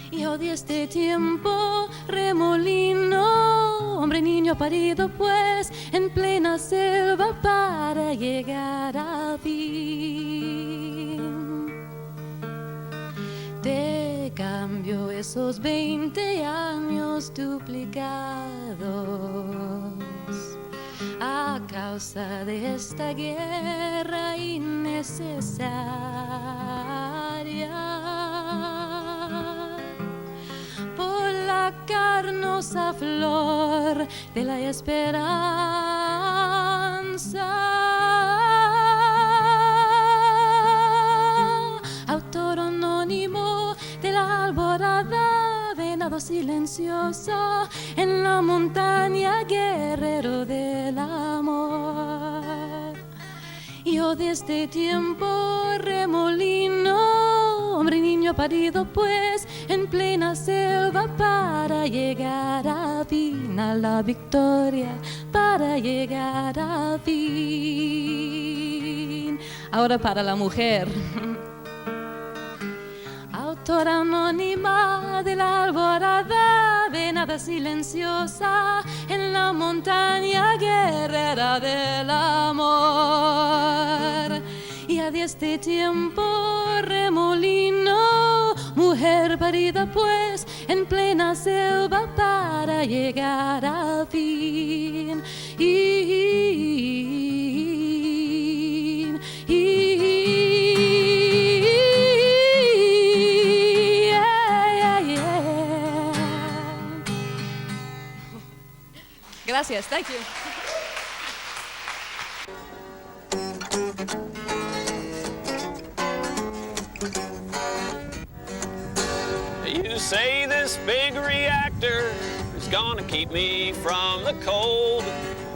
Hijo de este tiempo, remolino, hombre niño parido pues en plena selva para llegar a fin. Te cambio esos 20 años duplicados a causa de esta guerra innecesaria, por la carnosa flor de la esperanza. Autor anónimo de la alborada, venado silencioso en la montaña, guerrero del amor. Hijo de este tiempo, remolino, hombre niño parido pues en plena selva para llegar a fin, a la victoria, para llegar a fin. Ahora para la mujer. Autora anónima de la alborada, venada silenciosa en la montaña, guerrera del amor. Hija de este tiempo, remolino, mujer parida pues en plena selva para llegar a fin. Gracias, thank you. You say this big reactor is gonna keep me from the cold.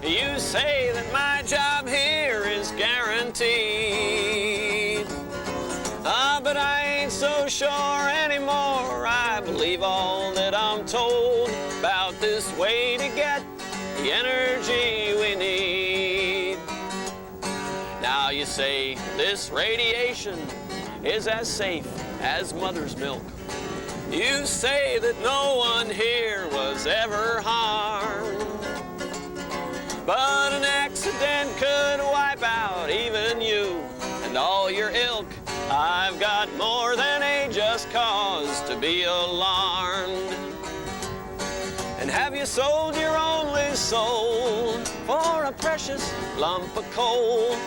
You say that my job here is guaranteed. But I ain't so sure anymore. I believe all that I'm told about this way to get the energy we need. Now you say this radiation is as safe as mother's milk. You say that no one here was ever harmed, but an accident could wipe out even you and all your ilk. I've got more than a just cause to be alarmed. And have you sold your only soul for a precious lump of coal?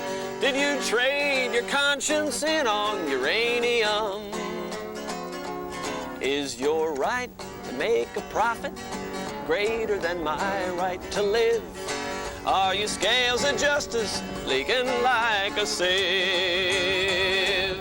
Did you trade your conscience in on uranium? Is your right to make a profit greater than my right to live? Are your scales of justice leaking like a sieve?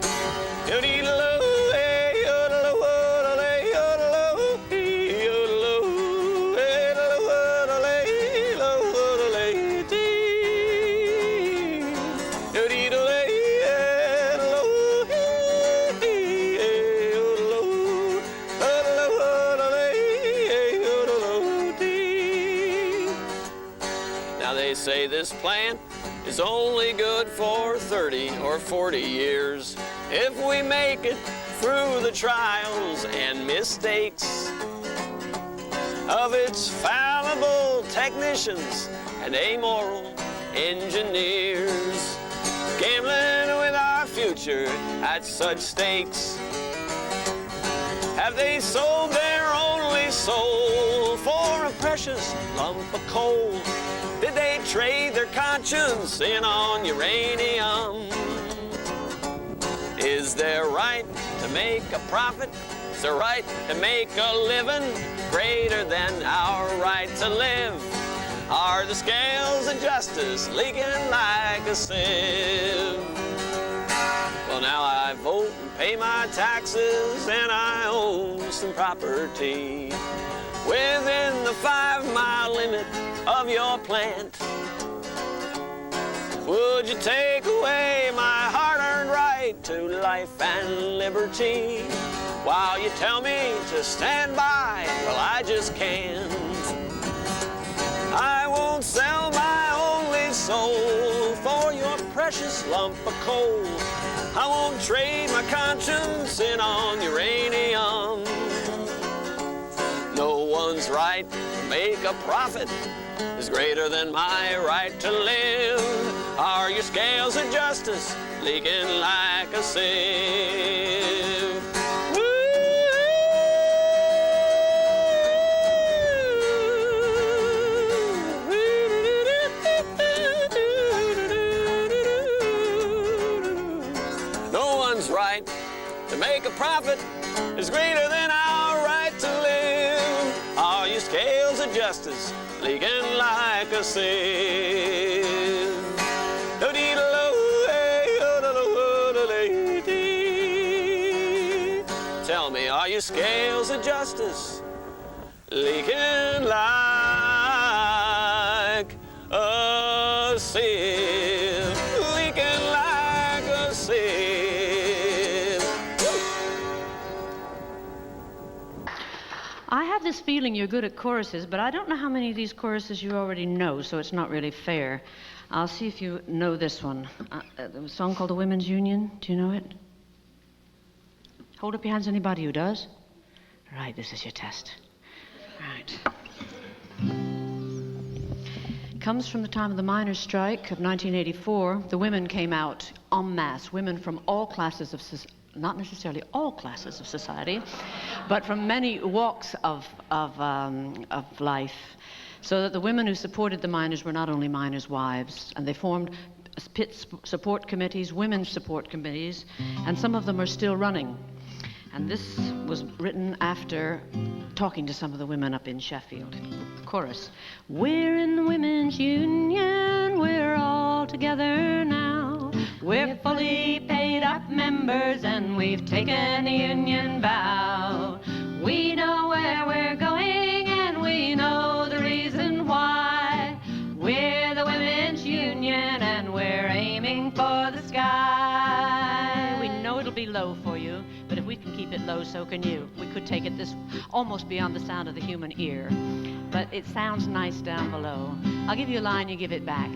Say this plant is only good for 30 or 40 years. If we make it through the trials and mistakes of its fallible technicians and amoral engineers, gambling with our future at such stakes? Have they sold their only soul for a precious lump of coal? Did they trade their conscience in on uranium? Is their right to make a profit? Is their right to make a living greater than our right to live? Are the scales of justice leaking like a sieve? Well, now I vote and pay my taxes, and I own some property within the 5-mile limit of your plant. Would you take away my hard-earned right to life and liberty while you tell me to stand by? Well, I just can't. I won't sell my only soul for your precious lump of coal. I won't trade my conscience in on uranium. No one's right to make a profit is greater than my right to live. Are your scales of justice leaking like a sieve? No one's right to make a profit is greater than our right to live. Are your scales of justice leaking like a sieve? Tell me, are your scales of justice leaking like a sieve? Leaking like a sieve. I have this feeling you're good at choruses, but I don't know how many of these choruses you already know, so it's not really fair. I'll see if you know this one. A song called The Women's Union. Do you know it? Hold up your hands, anybody who does. Right, this is your test. Right. Comes from the time of the miners' strike of 1984. The women came out en masse, women from all classes of society. Not necessarily all classes of society, but from many walks of life, so that the women who supported the miners were not only miners' wives, and they formed pit support committees, women's support committees, and some of them are still running. And this was written after talking to some of the women up in Sheffield. Chorus. We're in the Women's Union, we're all together now. We're fully paid up members and we've taken a union vow. We know where we're going and we know the reason why. We're the Women's Union and we're aiming for the sky. We know it'll be low for you, but if we can keep it low, so can you. We could take it this almost beyond the sound of the human ear, but it sounds nice down below. I'll give you a line, you give it back.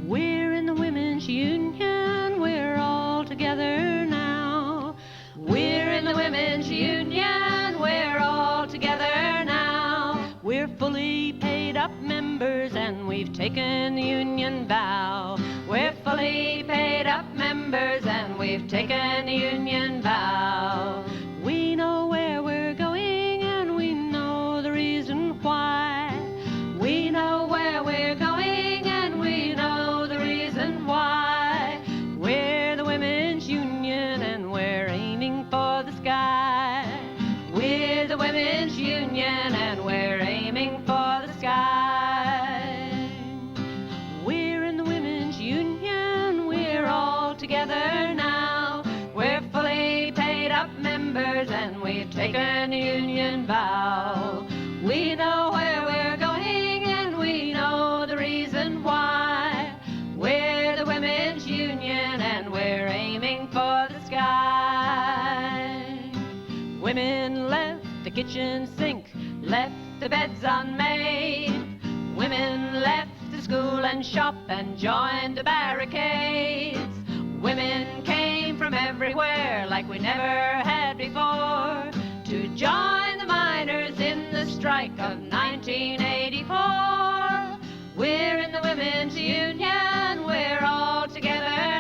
We're in the Women's Union, we're all together now. We're in the Women's Union, we're all together now. We're fully paid up members and we've taken the union vow. We're fully paid up members and we've taken the union vow. We know where we're going and we know the reason why. We know where we're going and we know the reason why. We're the Women's Union and we're aiming for the sky. We're the Women's Union and we're aiming for the sky. We're in the Women's Union, we're all together now. We're fully paid up members and we've taken a union vow. We know where we're going and we know the reason why. We're the Women's Union and we're aiming for the sky. Women left the kitchen sink, left the beds unmade. Women left the school and shop and joined the barricades. Women came from everywhere like we never had before to join the miners in the strike of 1984. We're in the Women's Union, we're all together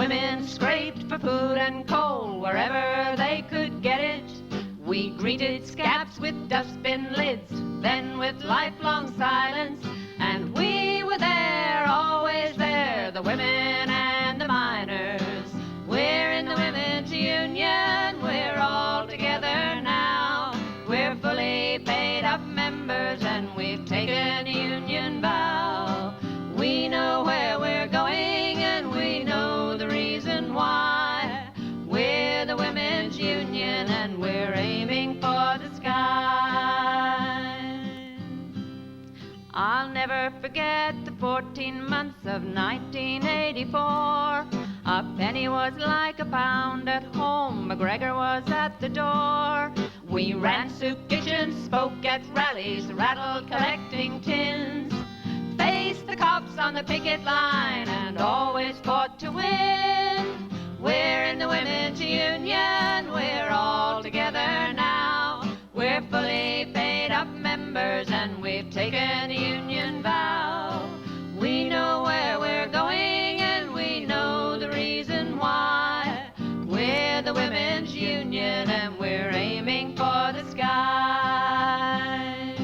women scraped for food and coal wherever they could get it. We greeted scabs with dustbin lids, then with lifelong silence. And we were there, always there, the women and the miners. We're in the women's union, we're all together now. We're fully paid up members and we've taken a union vow. We know where we're going and we know the reason why. We're the women's union and we're aiming for the sky. I'll never forget the 14 months of 1984. A penny was like a pound at home, McGregor was at the door. We ran soup kitchens, spoke at rallies, rattled collecting tins, faced the cops on the picket line and always fought to win. We're in the women's union, we're all together now. We're fully paid up members and we've taken a union vow. We know where we're going and we know the reason why. We're the women's union and we're aiming for the sky.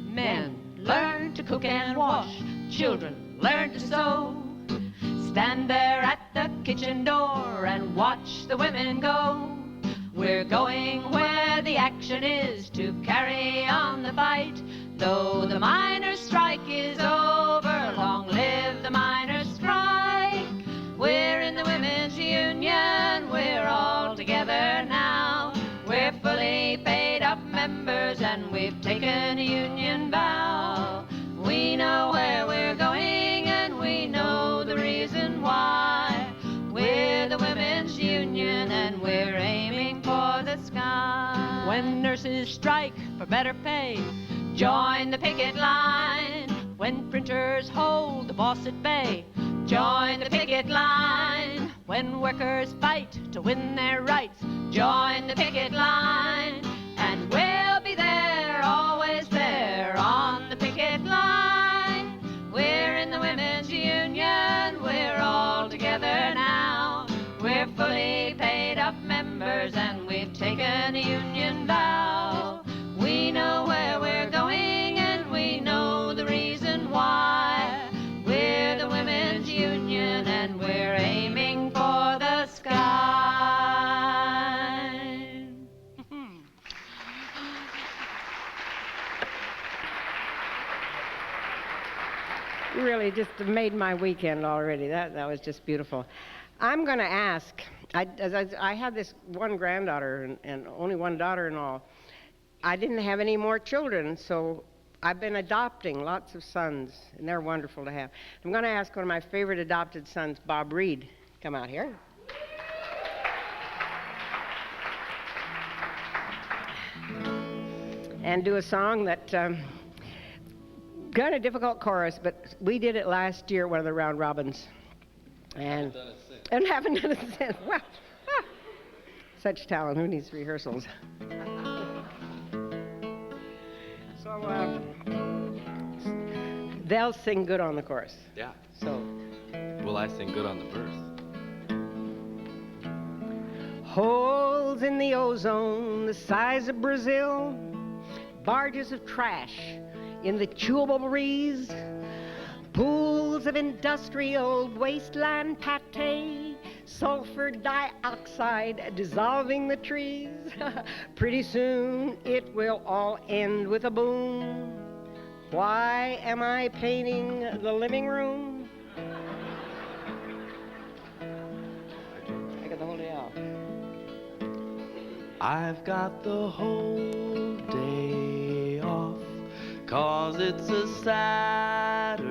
Men, learn to cook and wash. Children, learn to sew. Stand there at the kitchen door and watch the women go. We're going where the action is to carry on the fight. Though the miners' strike is over, long live the miners' strike. We're in the women's union, we're all together now. We're fully paid up members and we've taken a union vow. We know where we're going and we know the reason why. We're the women's union and we're aiming for the sky. When nurses strike for better pay, join the picket line. When printers hold the boss at bay, join the picket line. When workers fight to win their rights, join the picket line. And we'll be there, always there, on the picket line. We're in the women's union, we're all together now. We're fully paid up members and we've taken a union vow. We know where we're going and we know the reason why. We're the women's union and we're aiming for the sky. You really just made my weekend already. That was just beautiful. I'm going to ask, I had this one granddaughter and only one daughter-in-law. I didn't have any more children, so I've been adopting lots of sons, and they're wonderful to have. I'm going to ask one of my favorite adopted sons, Bob Reed, come out here. And do a song that, kind of difficult chorus, but we did it last year at one of the round robins. And haven't done it since. Well, such talent, who needs rehearsals? So they'll sing good on the chorus. Yeah. So will I sing good on the verse? holes in the ozone the size of Brazil, barges of trash in the chewable breeze, pools of industrial wasteland pate, sulfur dioxide dissolving the trees. Pretty soon it will all end with a boom. Why am I painting the living room? I got the whole day off. I've got the whole day off, 'cause it's a Saturday.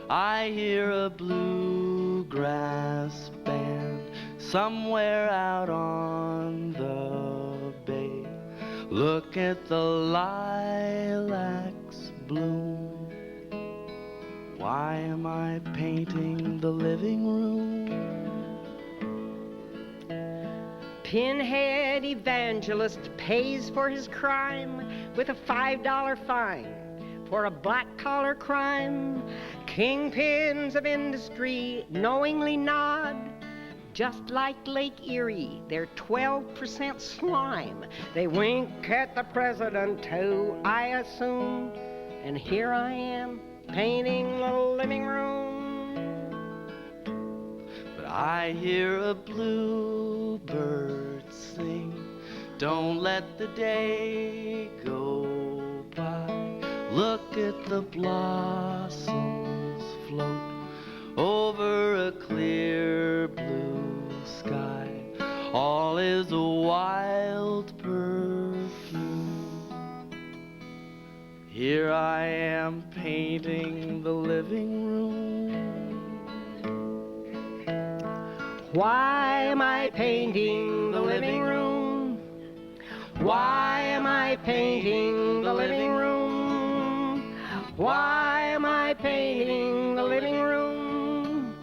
I hear a bluegrass band somewhere out on the bay. Look at the lilacs bloom. Why am I painting the living room? Pinhead evangelist pays for his crime with a $5 fine for a black-collar crime. Kingpins of industry knowingly nod. Just like Lake Erie, they're 12% slime. They wink at the president too, I assume. And here I am, painting the living room. But I hear a bluebird sing. Don't let the day go by. Look at the blossoms float over a clear blue sky. All is a wild perfume. Here I am painting the living room. Why am I painting the living room? Why am I painting the living room? Why am I painting the living room?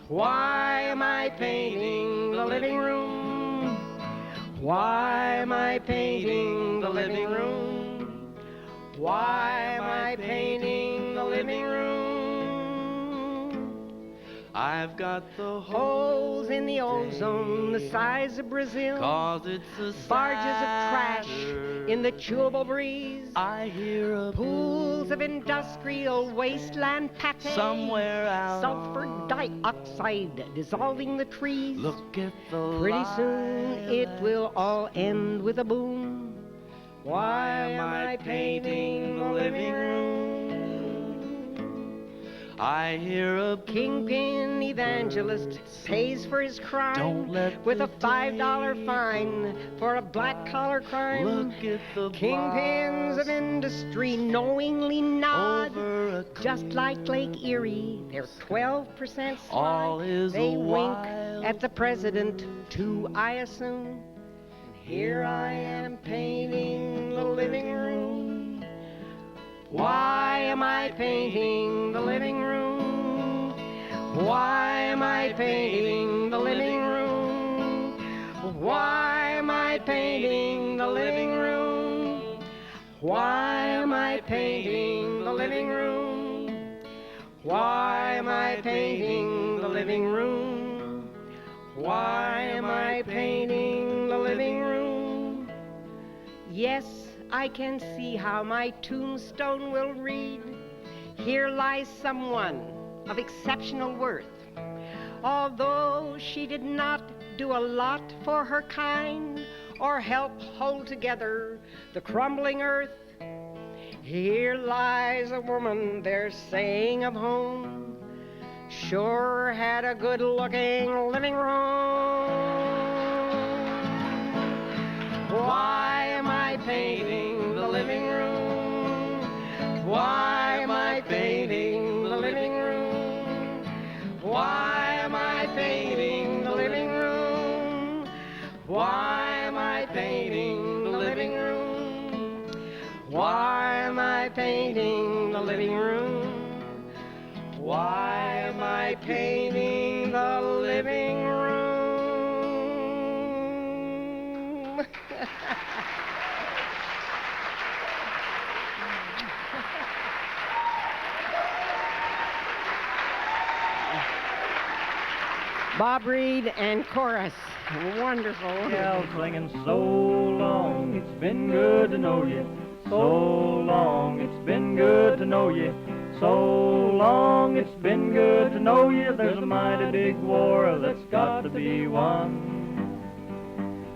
Why am I painting the living room? Why am I painting the living room? Why am I painting the living room? I've got the holes in the ozone the size of Brazil. 'Cause it's a barges of trash in the chewable breeze. I hear a pools of industrial wasteland pate. Somewhere out sulfur dioxide dissolving the trees. Look at the Pretty soon it will all end with a boom. Why am I painting the living room? I hear a kingpin evangelist pays for his crime with a $5 fine for a black-collar crime. Look at the kingpins of industry knowingly nod. Just like Lake Erie, they're 12% slime. All is they wink wild. at the president too, I assume. Here I am painting the living room. Why am I painting the living room? Why am I painting the living room? Why am I painting the living room? Why am I painting the living room? Why am I painting the living room? Why am I painting the living room? Yes, I can see how my tombstone will read. Here lies someone of exceptional worth. Although she did not do a lot for her kind or help hold together the crumbling earth, here lies a woman they're saying of whom sure had a good-looking living room. Why am I painting the living room? Why am I painting the living room? Why am I painting the living room? Why am I painting the living room? Why am I painting the living room? Why am I painting the living room? Bob Reed and chorus. Wonderful. Gal singing so long, it's been good to know you. So long, it's been good to know you. So long, it's been good to know you. There's a mighty big war that's got to be won.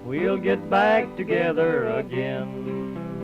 We'll get back together again.